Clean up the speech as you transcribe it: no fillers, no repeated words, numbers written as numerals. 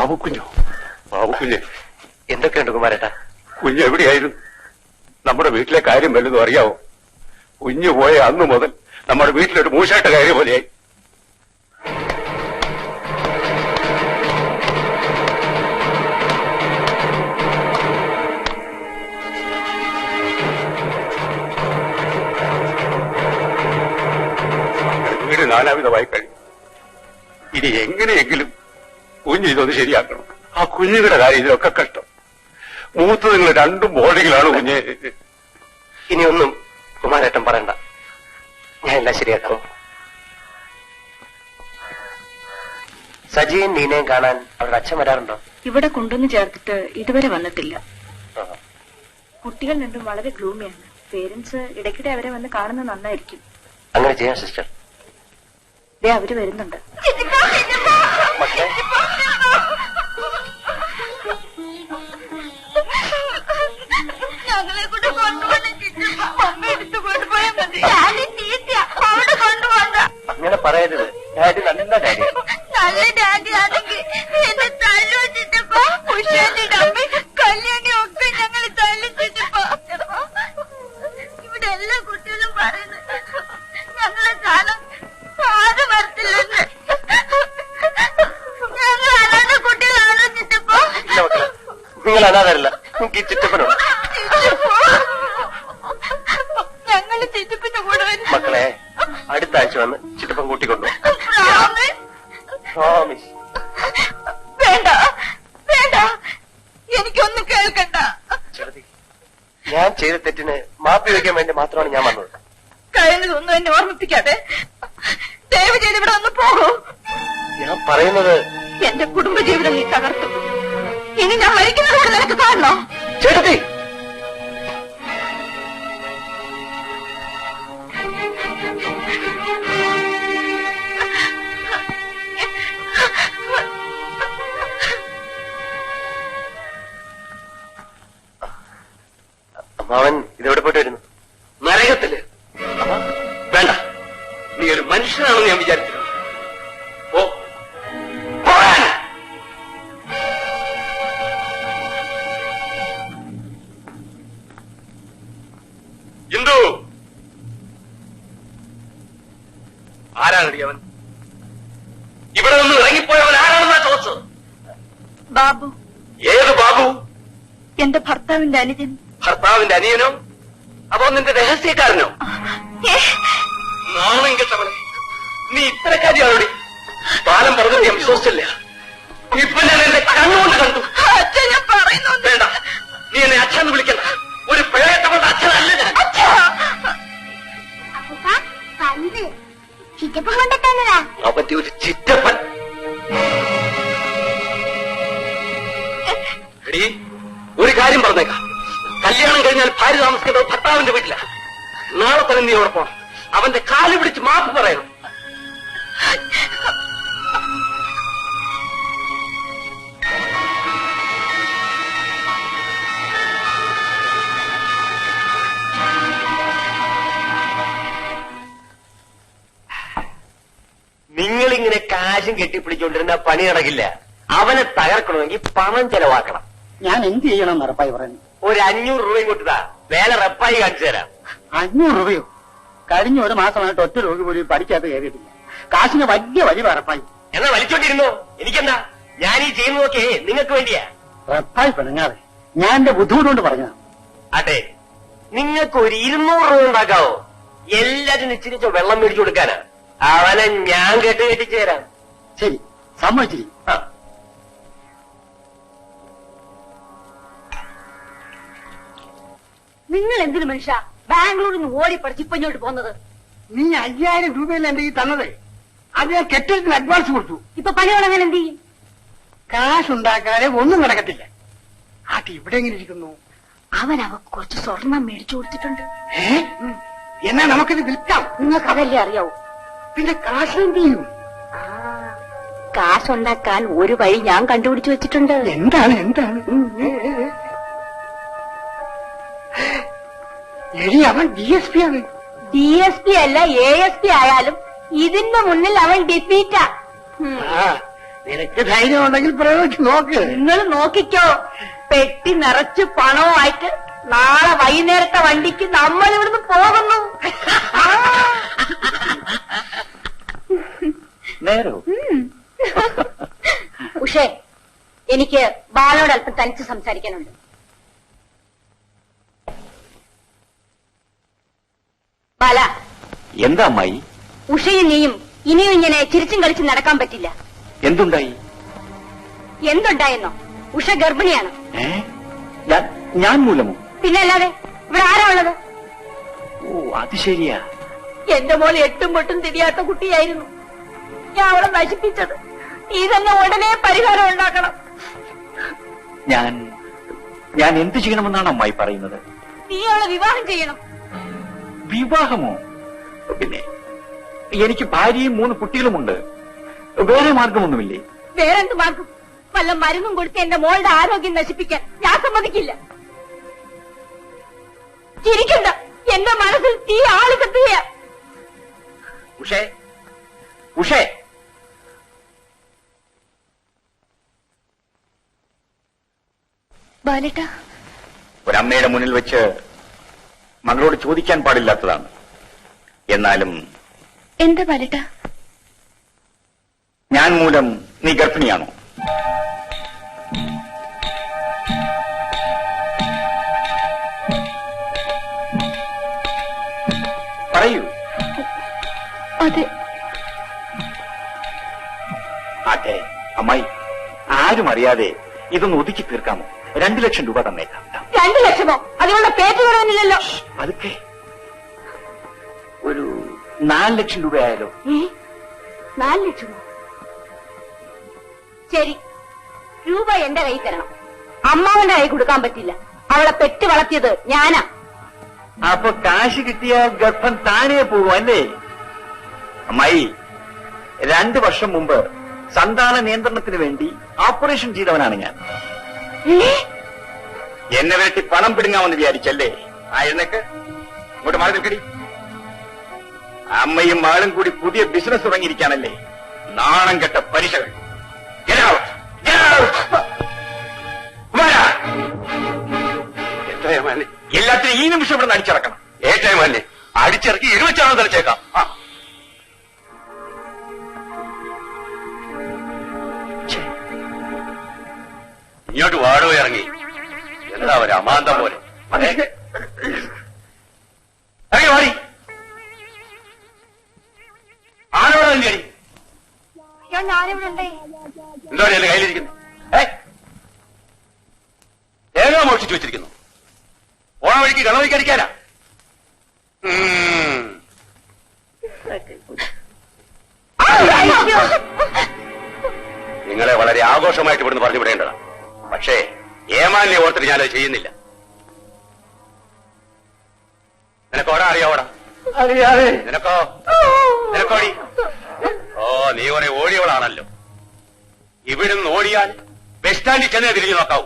ബാബുക്കുഞ്ഞ് എന്തൊക്കെയുണ്ട് കുമാരേട്ടാ? കുഞ്ഞ് എവിടെയായിരുന്നു? നമ്മുടെ വീട്ടിലെ കാര്യം വല്ലതും അറിയാവോ? കുഞ്ഞു പോയ അന്നു മുതൽ നമ്മുടെ വീട്ടിലൊരു മൂശാട്ട കാര്യം പോലെയായി. വീട് നാനാവിധമായി കഴിഞ്ഞു. ഇനി എങ്ങനെയെങ്കിലും കുഞ്ഞ് ഇതൊന്ന് ശരിയാക്കണം. ആ കുഞ്ഞുങ്ങളുടെ കാര്യം ഇതിലൊക്കെ കഷ്ടം. മൂത്ത് നിങ്ങൾ രണ്ടും ബോർഡിങ്ങിലാണ് കുഞ്ഞ്. ഇനിയൊന്നും കുമാരേട്ടൻ പറയണ്ട, ഞാൻ എല്ലാം ശരിയാക്കാം. സജിയും നീനയും കാണാൻ അവരുടെ അച്ഛൻ വരാറുണ്ടോ? ഇവിടെ കൊണ്ടുവന്ന് ചേർത്തിട്ട് ഇതുവരെ വന്നിട്ടില്ല. കുട്ടികൾ രണ്ടും വളരെ ഗ്ലൂമിയാണ്. പേരൻസ് ഇടയ്ക്കിടെ അവരെ വന്ന് കാണുന്നത് നന്നായിരിക്കും. അങ്ങനെ ചെയ്യാം സിസ്റ്റർ. അവര് വരുന്നുണ്ട്. മക്കളെ, ഞങ്ങളെ കൂടെ കൊണ്ടുപോകണം. അമ്മ എടുത്തു കൊണ്ടുപോയാൽ മതി. അവിടെ കൊണ്ടുപോകണ്ട. അങ്ങനെ പറയരുത്. ഡാഡി നല്ല ഡാഡിയാണ്. നല്ല ഡാഡി ആണെങ്കിൽ എന്നെ തല്ലുവച്ചിട്ടപ്പോ ഉഷാന്റെ അമ്മ കല്യാണി ഒക്കെ ഞങ്ങൾ തല്ലിച്ചിട്ടപ്പോ ഇവിടെ എല്ലാ കുട്ടികളും പറയുന്നു ഞങ്ങളെ കാലം ആരും വരത്തില്ലെന്ന്. ഞങ്ങൾ അനാഥ കുട്ടികളാണെന്നിട്ടപ്പോ നിങ്ങൾ അനാഥരല്ല, നിങ്ങൾക്ക് ഈ ചിറ്റപ്പനുണ്ട്. ഞങ്ങള് ചിറ്റപ്പന്റെ കൂടെ വരും. മക്കളെ, അടുത്ത ആഴ്ച വന്ന് ചിറ്റപ്പൻ കൂട്ടിക്കൊണ്ടു. വേണ്ട വേണ്ട, എനിക്കൊന്നും കേൾക്കണ്ട. ഞാൻ ചെയ്ത തെറ്റിന് മാപ്പി വയ്ക്കാൻ വേണ്ടി മാത്രമാണ് ഞാൻ വന്നത്. കഴിഞ്ഞതൊന്നും എന്നെ ഓർമ്മിപ്പിക്കാതെ ദയവ് ചെയ്ത് ഇവിടെ ഒന്ന് പോകൂ. ഞാൻ പറയുന്നത്, എന്റെ കുടുംബജീവിതം നീ തകർത്തു. ഇനി ഞാൻ മരിക്കുന്നത് നിനക്ക് കാണണോ? ചേട്ടത്തി, അവൻ ഇതെവിടെ പോയിട്ട് വരുന്നു? നരകത്തില്. വേണ്ട, നീ ഒരു മനുഷ്യനാണെന്ന് ഞാൻ വിചാരിച്ചിരുന്നു. ഇന്ദു, ആരാണടി അവൻ? ഇവിടെ നിന്ന് ഇറങ്ങിപ്പോയവൻ ആരാണെന്നാ ചോദിച്ചത്? ബാബു. ഏത് ബാബു? എന്റെ ഭർത്താവിന്റെ അനുജൻ. ഭർത്താവിന്റെ അനിയനോ അതോ നിന്റെ രഹസ്യക്കാരനോ? നാണം കെട്ടവളെ, നീ ഇത്തരക്കാരിയാണോടി? പാലം പറഞ്ഞത് ഞാൻ വിശ്വസിച്ചില്ല. ഇപ്പൊ ഞാൻ എന്റെ കണ്ണുകൊണ്ട് കണ്ടു. അച്ഛൻ, ഞാൻ പറയുന്നു. വേണ്ട, നീ എന്നെ അച്ഛന്ന് വിളിക്കണ്ട. ഒരു പിഴയട്ടവളുടെ അച്ഛനല്ല ഞാൻ. ചിറ്റപ്പൻ കൊണ്ടെത്താനതാ. അവന്റെ ഒരു ചിറ്റപ്പൻ. എടീ, ഒരു കാര്യം പറഞ്ഞേക്കാം. കല്യാണം കഴിഞ്ഞാൽ ഭാര്യ താമസിക്കുന്നത് ഭർത്താവിന്റെ വീട്ടില. നാളെ തന്നെ നീ അവിടെ പോണം. അവന്റെ കാല് പിടിച്ച് മാപ്പ് പറയണം. നിങ്ങളിങ്ങനെ കാശും കെട്ടിപ്പിടിച്ചോണ്ടിരുന്ന പണി നടക്കില്ല. അവനെ തകർക്കണമെങ്കിൽ പണം ചെലവാക്കണം. ഞാൻ എന്ത് ചെയ്യണം റപ്പായി പറഞ്ഞു. ഒരു 500 രൂപയും കൊടുത്താ വേല റപ്പായി കാണിച്ചു തരാം. 500 രൂപയോ? കഴിഞ്ഞ ഒരു മാസമായിട്ട് ഒറ്റ രോഗി പോലും പഠിക്കാത്ത കയറിയിട്ടില്ല. കാശിന് വലിയ വലിയ റപ്പായി. എന്നാ വലിച്ചോണ്ടിരുന്നോ? എനിക്കെന്താ? ഞാൻ ഈ ചെയ്യുന്നതൊക്കെ നിങ്ങൾക്ക് വേണ്ടിയാ. റപ്പായി പിണങ്ങാതെ ഞാൻ എന്റെ ബുദ്ധിമുട്ടുകൊണ്ട് പറഞ്ഞ. അതെ, നിങ്ങൾക്ക് ഒരു 200 രൂപ ഉണ്ടാക്കാവോ? എല്ലാറ്റിനും ഇച്ചിരിച്ചോ വെള്ളം മേടിച്ചു കൊടുക്കാനാ. അവനെ ഞാൻ കെട്ടിച്ചു തരാം. ശരി, സമ്മതിച്ചിരി. നിങ്ങൾ എന്തിനു മനുഷ്യ ബാംഗ്ലൂരിൽ നിന്ന് ഓടി പഠിച്ച് ഇപ്പൊ ഇങ്ങോട്ട് പോകുന്നത്? നീ 5000 രൂപയല്ലേ എന്റെ ഈ തന്നത്? അത് ഞാൻ കെട്ടിടത്തിന് അഡ്വാൻസ് കൊടുത്തു. ഇപ്പൊ പണിയോളങ്ങനെ എന്ത് ചെയ്യും? കാശുണ്ടാക്കാതെ ഒന്നും നടക്കത്തില്ല. ആട്ടി ഇവിടെ എങ്ങനെ ഇരിക്കുന്നു? അവൻ അവക്ക് കുറച്ച് സ്വർണം മേടിച്ചു കൊടുത്തിട്ടുണ്ട്. എന്നാ നമുക്കിത് വിൽക്കാം. നിങ്ങൾക്ക് അതല്ലേ അറിയാവൂ. പിന്നെ കാശ് എന്ത് ചെയ്യും? കാശുണ്ടാക്കാൻ ഒരു വഴി ഞാൻ കണ്ടുപിടിച്ചു വെച്ചിട്ടുണ്ട്. എന്താണ് എന്താണ്? എടി, അവൻ DSP ആണ്. DSP അല്ല ASP ആയാലും ഇതിന്റെ മുന്നിൽ അവൻ ഡിഫീറ്റാ. നിനക്ക് ധൈര്യം ഉണ്ടെങ്കിൽ പ്രയോഗിച്ച് നോക്ക്. നിങ്ങൾ നോക്കിക്കോ, പെട്ടി നിറച്ച് പണവുമായിട്ട് നാളെ വൈകുന്നേരത്തെ വണ്ടിക്ക് നമ്മൾ ഇവിടുന്ന് പോകുന്നു. നേരോ? ഉഷേ, എനിക്ക് ബാലോട് അല്പം തനിച്ച് സംസാരിക്കാനുണ്ട്. ബാല, എന്താ അമ്മായി? ഉഷയും നീയും ഇനിയും ഇങ്ങനെ ചിരിച്ചും കളിച്ചും നടക്കാൻ പറ്റില്ല. എന്തുണ്ടായി? എന്തുണ്ടായെന്നോ? ഉഷ ഗർഭിണിയാണ്. ഞാൻ മൂലമോ? പിന്നെ അല്ലാതെ ഇവിടെ ആരാ ഉള്ളത്? ഓ, അത് ശരിയാ. എന്റെ മോൾ എട്ടും പൊട്ടും തിരിയാത്ത കുട്ടിയായിരുന്നു. ഞാൻ അവളെ നശിപ്പിച്ചത്. നീ തന്നെ ഉടനെ പരിഹാരം ഉണ്ടാക്കണം. ഞാൻ എന്ത് ചെയ്യണമെന്നാണ് അമ്മായി പറയുന്നത്? നീ അവളെ വിവാഹം ചെയ്യണം. വിവാഹമോ? പിന്നെ എനിക്ക് ഭാര്യയും 3 കുട്ടികളുമുണ്ട്. വേറെ മാർഗമൊന്നുമില്ലേ? വേറെന്ത് മാർഗം? വല്ല മരുന്നും കൊടുത്ത് എന്റെ മോളുടെ ആരോഗ്യം നശിപ്പിക്കാൻ ഞാൻ സമ്മതിക്കില്ല. ചിരിക്കണ്ട, എന്റെ മനസ്സിൽ തീ ആളി കത്തുകയാ. ഉഷേ, ഉഷേ, ബാലേട്ട, ഒരമ്മയുടെ മുന്നിൽ വെച്ച് മകളോട് ചോദിക്കാൻ പാടില്ലാത്തതാണ്. എന്നാലും എന്താ ബാലേട്ട? ഞാൻ മൂലം നീ ഗർഭിണിയാണോ? പറയൂ. അതെ. അതെ. അമ്മായി, ആരും അറിയാതെ ഇതൊന്ന് ഒതുക്കി തീർക്കാമോ? 2 ലക്ഷം രൂപ തന്നേക്കാം. 2 ലക്ഷമോ? അതിനുള്ള പേറ്റ് പറയാനില്ലല്ലോ. അതൊക്കെ ഒരു 4 ലക്ഷം രൂപയായാലോ? 4 ലക്ഷമോ? ശരി, രൂപ എന്റെ കൈ തരണം. അമ്മാവന്റെ കൈ കൊടുക്കാൻ പറ്റില്ല. അവളെ പെറ്റ് വളർത്തിയത് ഞാനാ. അപ്പൊ കാശ് കിട്ടിയാൽ ഗർഭം താനേ പോകും അല്ലേ? അമ്മായി, 2 വർഷം മുമ്പ് സന്താന നിയന്ത്രണത്തിന് വേണ്ടി ഓപ്പറേഷൻ ചെയ്തവനാണ് ഞാൻ. എന്നെ വേണ്ടി പണം പിടുങ്ങാമെന്ന് വിചാരിച്ചല്ലേ? ആയിരുന്നേക്ക് ഇങ്ങോട്ട് മാറി നിൽക്കടി. അമ്മയും മകളും കൂടി പുതിയ ബിസിനസ് തുടങ്ങിയിരിക്കാണല്ലേ? നാണം കെട്ട പലിശകൾ. എല്ലാത്തിനും ഈ നിമിഷം ഇവിടെ അടിച്ചിറക്കണം. ഏറ്റമല്ലേ അടിച്ചിറക്കി ഇരുവച്ചാണോ തലച്ചേക്കാം. ഇങ്ങോട്ട് വാടോ ഇറങ്ങി. എന്താ ഒരു അമാന്തം പോലെ. ഇറങ്ങി വാടി. ആരോടെ തന്നെ അടി. ഞാനിവിടെ ഉണ്ടേ. എന്തോ എന്റെ കയ്യിലിരിക്കുന്നു. തേങ്ങ മോഷിച്ചു വെച്ചിരിക്കുന്നു. ഓണ വഴിക്ക് ഗണവഴിക്ക് അടിക്കാനാ. നിങ്ങളെ വളരെ ആഘോഷമായിട്ട് ഇവിടുന്ന് പറഞ്ഞു വിടേണ്ടതാണ്. പക്ഷേ ഏമാനെ ഓർത്തിട്ട് ഞാനത് ചെയ്യുന്നില്ല. നിനക്കോടാ അറിയാവോടാ? അറിയാതെ. നിനക്കോടി? ഓ, നീ കുറെ ഓടിയവളാണല്ലോ. ഇവിടുന്ന് ഓടിയാൽ ബസ് സ്റ്റാൻഡിൽ ചെന്നേ തിരിഞ്ഞു നോക്കാവൂ.